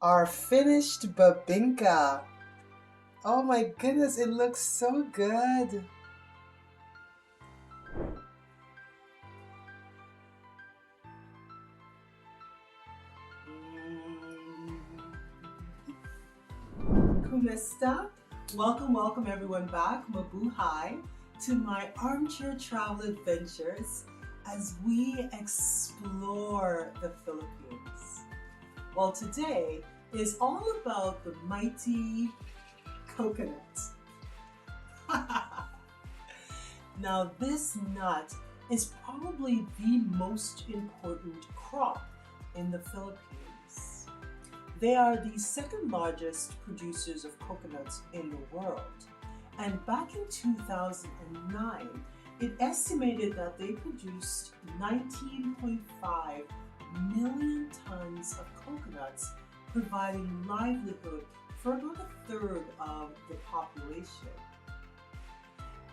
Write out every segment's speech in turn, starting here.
our finished Bibingka. Oh my goodness, it looks so good. Kumesta? Welcome everyone back, Mabuhay, to my armchair travel adventures as we explore the Philippines. Well, today is all about the mighty coconut. Now, this nut is probably the most important crop in the Philippines. They are the second largest producers of coconuts in the world. And back in 2009, it estimated that they produced 19.5 million tons of coconuts, providing livelihood for about a third of the population.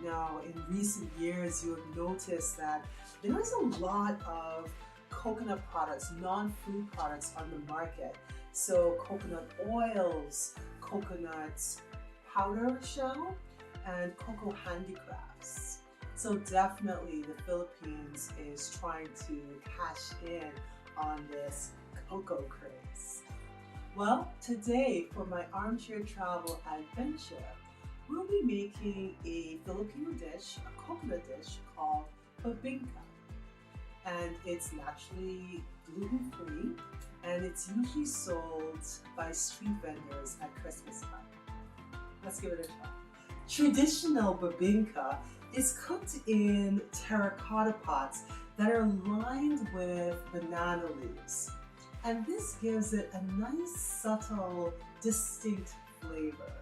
Now, in recent years, you have noticed that there is a lot of coconut products, non-food products on the market. So coconut oils, coconut powder shell, and cocoa handicrafts. So definitely the Philippines is trying to cash in on this cocoa craze. Well, today for my armchair travel adventure, we'll be making a Filipino dish, a coconut dish called Bibingka. And it's naturally gluten-free, and it's usually sold by street vendors at Christmas time. Let's give it a try. Traditional Bibingka is cooked in terracotta pots that are lined with banana leaves. And this gives it a nice, subtle, distinct flavor.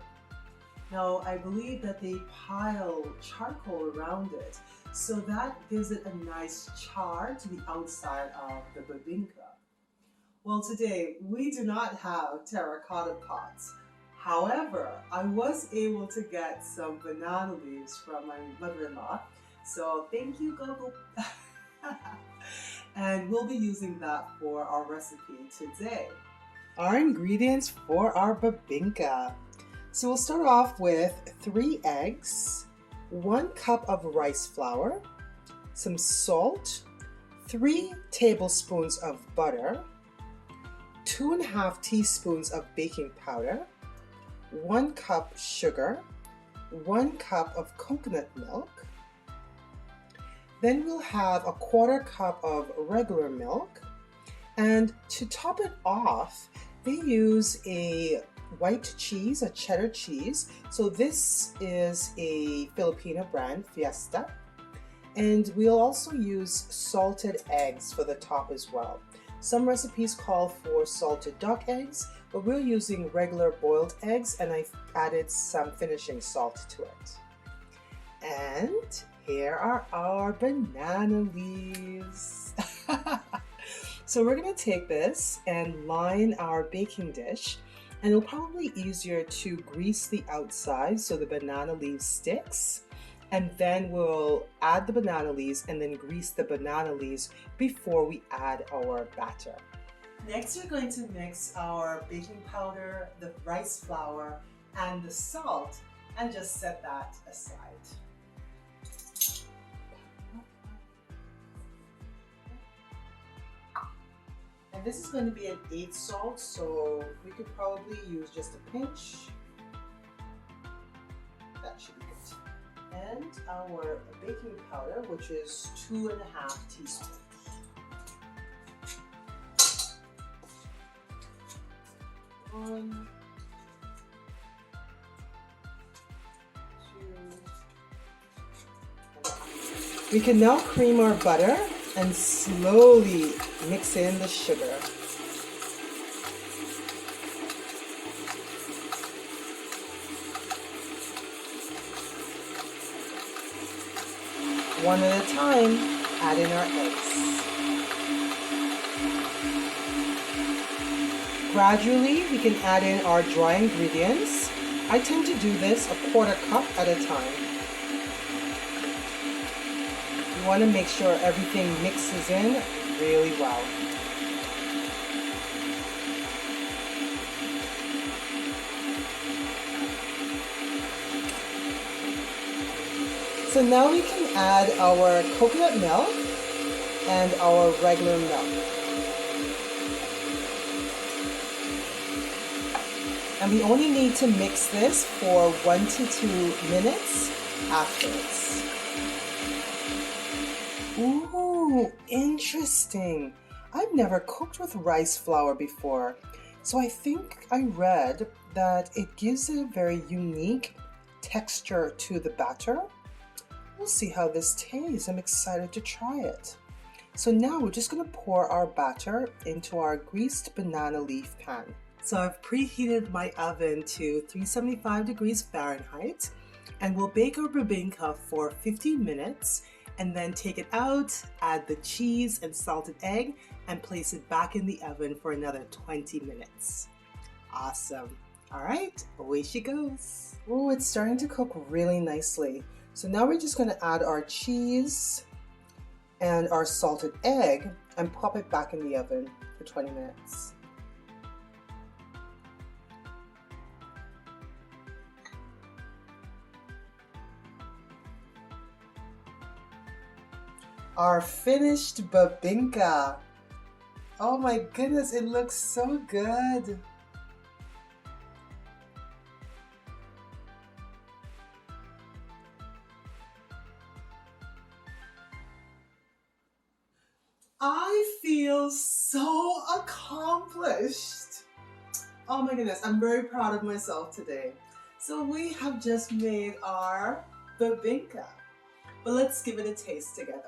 Now, I believe that they pile charcoal around it, so that gives it a nice char to the outside of the bibingka. Well, today we do not have terracotta pots. However, I was able to get some banana leaves from my mother-in-law. So thank you, Coco. And we'll be using that for our recipe today. Our ingredients for our bibingka. So we'll start off with 3 eggs, 1 cup of rice flour, some salt, 3 tablespoons of butter, 2.5 teaspoons of baking powder, 1 cup sugar, 1 cup of coconut milk. Then we'll have a 1/4 cup of regular milk. And to top it off, they use a white cheese, a cheddar cheese. So this is a Filipino brand, Fiesta. And we'll also use salted eggs for the top as well. Some recipes call for salted duck eggs, but we're using regular boiled eggs, and I've added some finishing salt to it. And here are our banana leaves. So we're gonna take this and line our baking dish, and it'll probably be easier to grease the outside so the banana leaf sticks. And then we'll add the banana leaves and then grease the banana leaves before we add our batter. Next, we're going to mix our baking powder, the rice flour, and the salt, and just set that aside. And this is going to be an 8 salt, so we could probably use just a pinch. That should be good. And our baking powder, which is 2.5 teaspoons. One, two. We can now cream our butter and slowly mix in the sugar. One at a time, add in our eggs. Gradually, we can add in our dry ingredients. I tend to do this a 1/4 cup at a time. You want to make sure everything mixes in really well. So now we can add our coconut milk and our regular milk. And we only need to mix this for 1 to 2 minutes afterwards. Ooh, interesting. I've never cooked with rice flour before, so I think I read that it gives a very unique texture to the batter. We'll see how this tastes. I'm excited to try it. So now we're just going to pour our batter into our greased banana leaf pan. So I've preheated my oven to 375 degrees Fahrenheit, and we'll bake our bibingka for 15 minutes and then take it out, add the cheese and salted egg, and place it back in the oven for another 20 minutes. Awesome. All right, away she goes. Oh, it's starting to cook really nicely. So now we're just going to add our cheese and our salted egg and pop it back in the oven for 20 minutes. Our finished bibingka. Oh my goodness, it looks so good. I feel so accomplished. Oh my goodness, I'm very proud of myself today. So we have just made our bibingka, but let's give it a taste together.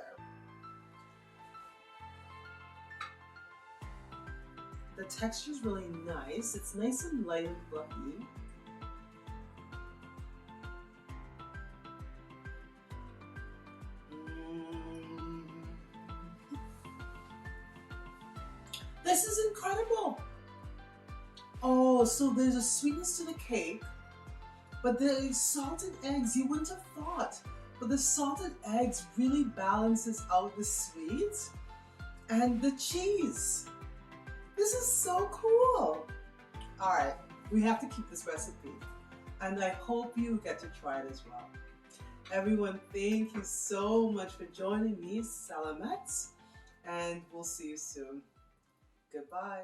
The texture is really nice. It's nice and light and fluffy. This is incredible. Oh, so there's a sweetness to the cake, but the salted eggs, you wouldn't have thought, but the salted eggs really balances out the sweet and the cheese. This is so cool. All right, we have to keep this recipe, and I hope you get to try it as well. Everyone, thank you so much for joining me. Salamat, and we'll see you soon. Goodbye.